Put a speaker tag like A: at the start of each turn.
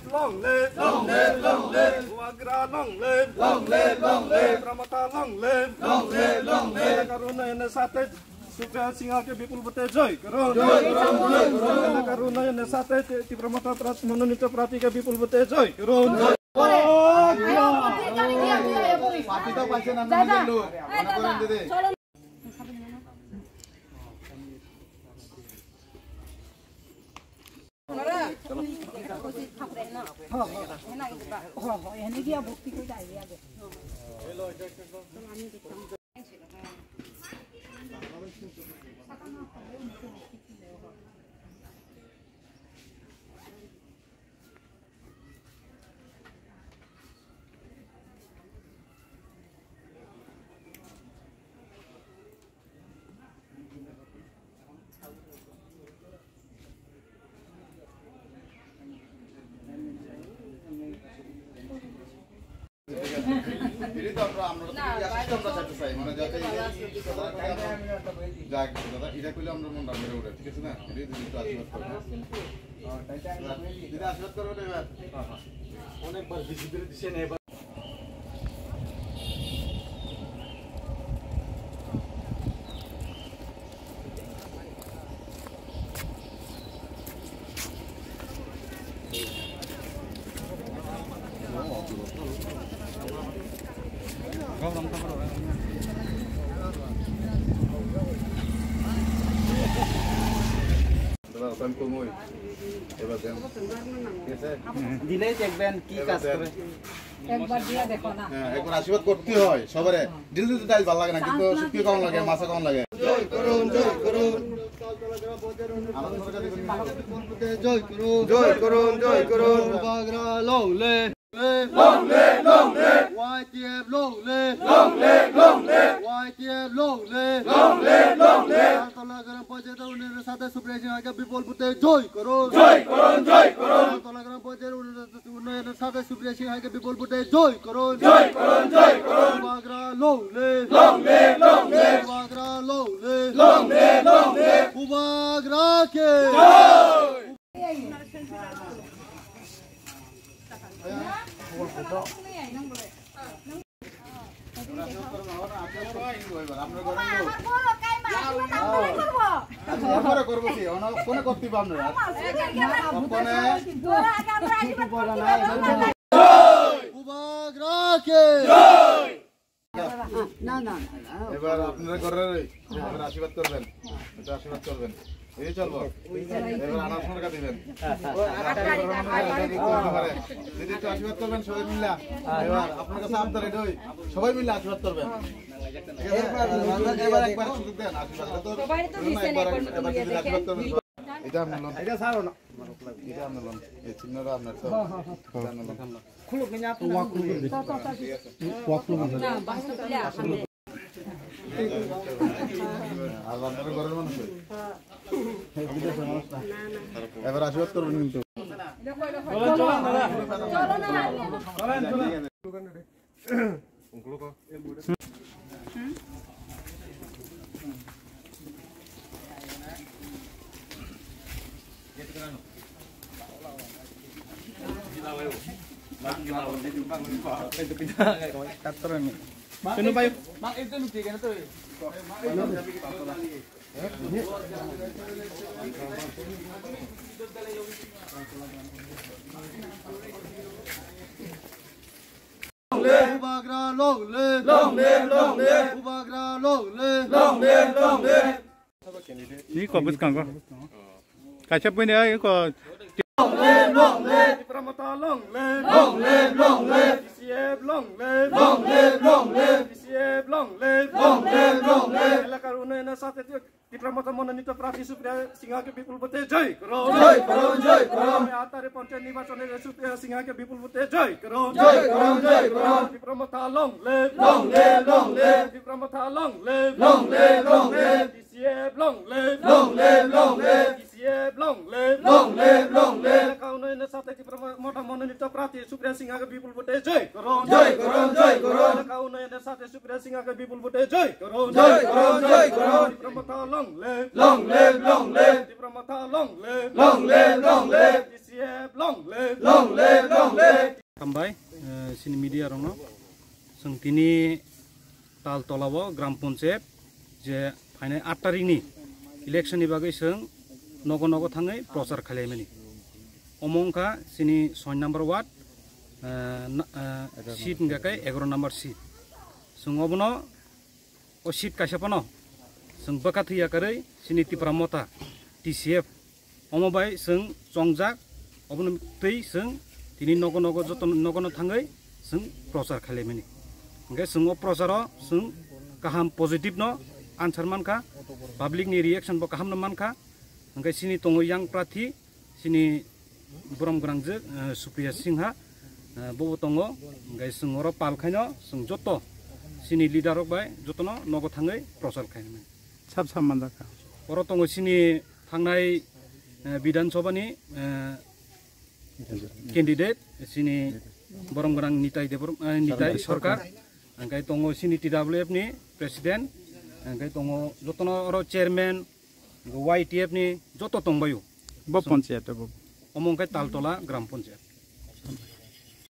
A: Long live, long live, long live. Wagra long live, long live, long live. Pramata long live, long live, long live. Karuna yang sate supaya singa ke bipul bete joy. Karuna yang sate di Pramata pras menunjuk perhati ke bipul bete joy.
B: Pati tahu pasti namanya dulu.
C: ini dia bukti ko dai ya de
B: Ini tuh আমরা সিস্টেমটা চাইতে চাই মানে যাতে যাক দাদা এটা কইলে আমরা মন রাখবে ওটা ঠিক আছে না এই দিদি তো আশীর্বাদ করবে দিদি আশীর্বাদ করবে এবার অনেকবার দিদি দিছেন এবার
D: দিলে দেখবেন কি কাজ করে
C: একবার দিয়া দেখো না
B: হ্যাঁ একবার আশীর্বাদ করতে হয় সবারে দিল দিতে ডাল ভালো লাগে না কিন্তু শুকিয়ে কম লাগে মাছা কম লাগে জয় করুন জয় করুন জয় করুন জয় করুন জয় করুন বাগরা লংলে লংলে লংলে YTF লংলে লংলে লংলে YTF লংলে লংলে লংলে তলা গ্রাম পঞ্চায়েত উন্নয়নের সাথে সুপ্রিয়া বিপুল বুতে জয় করুন জয় করুন জয় করুন তলা গ্রাম পঞ্চায়েত উন্নয়নের সাথে সুপ্রিয়া সিংহকে বিপুল বুতে জয় করুন জয় করুন জয় করুন বাগরা লংলে লংলে লংলে বাগরা লংলে লংলে লংলে বাগরা কে জয় এবার আপনারা ঘরের আশীর্বাদ করবেন এটা আশীর্বাদ করবেন এই চলবো এবার আনার টাকা দিবেন দিদি একটু আশীর্বাদ করবেন সবাই মিলে এবার আপনার কাছে আবদার এটাই সবাই মিলে আশীর্বাদ করবেন এবার একবার সুযোগ দেন আশীর্বাদ আশীর্বাদ করবেন এটা আপনার লোন এটা ছাড়ো না এটা আপনার লোন এই চিহ্নটা আপনার তো
D: খুলুক না তো ওয়াক খুলুক না বাস্তবে
B: আর আপনার ঘরের মানুষ এবার আশীর্বাদ করবেন কিন্তু
E: Ini kok bus kanggo. Kaca pun dia kok.
A: Long live, long live. Pramata long live, long live, long live. DCF long live, long live, long live. DCF long live, long live, long live. Ela karuna na sa atin di Pramata monanito prati supaya singa ke bipul bote joy করুন জয় করুন জয় করুন আতারে পঞ্চায়েত নির্বাচনের সুপ্রিয়া সিংহাকে বিপুল ভোটে জয় করুন জয় করুন জয় করুন Bipramatha long live long live long live Bipramatha long live long live long live DCF long live long live long live DCF long live long live long live কাউনে साथे मोटा मनोनीत प्रार्थी सुप्रिया सिंह के विपुल भोटे जय करो जय करो जय करो एलाका उन्नयনের সাথে सुप्रिया सिंह के विपुल भोटे जय करो जय करो जय करो प्रमता long live प्रमता long live DCF long live
F: Kambai sini media rono sing tini tal tolawo gram ponsep je phaine 8 tarik ni election ni bagai sing nogo thangai prochar khalaimani omongka sini 6 number ward seat ngakai 11 number seat sing obono o seat kasapano sing bakathia karai sini tipramota TCF omobai sing chongjak obono tei sing tini nogo joto nogo thangai sing prochar khalaimani engai sing o procharo sing kaham positive no answer manka public ni reaction bo kaham no manka engai sini tongo yang prathi sini borom grangje Supriya Singha bo tongo engai sing oro palkhaino sing joto sini leader rok bai jotono nogo thangai prochar khaimani
E: sab mandaka
F: oro tongo sini thangnai Bidhan Sabha ni candidate sini borong-borong nitai sarkar angkai tongo sini TWF ni presiden angkai tongo jotono oro chairman YTF ni joto tongbayu
E: bo panchayat bo
F: omongkai taltola gram panchayat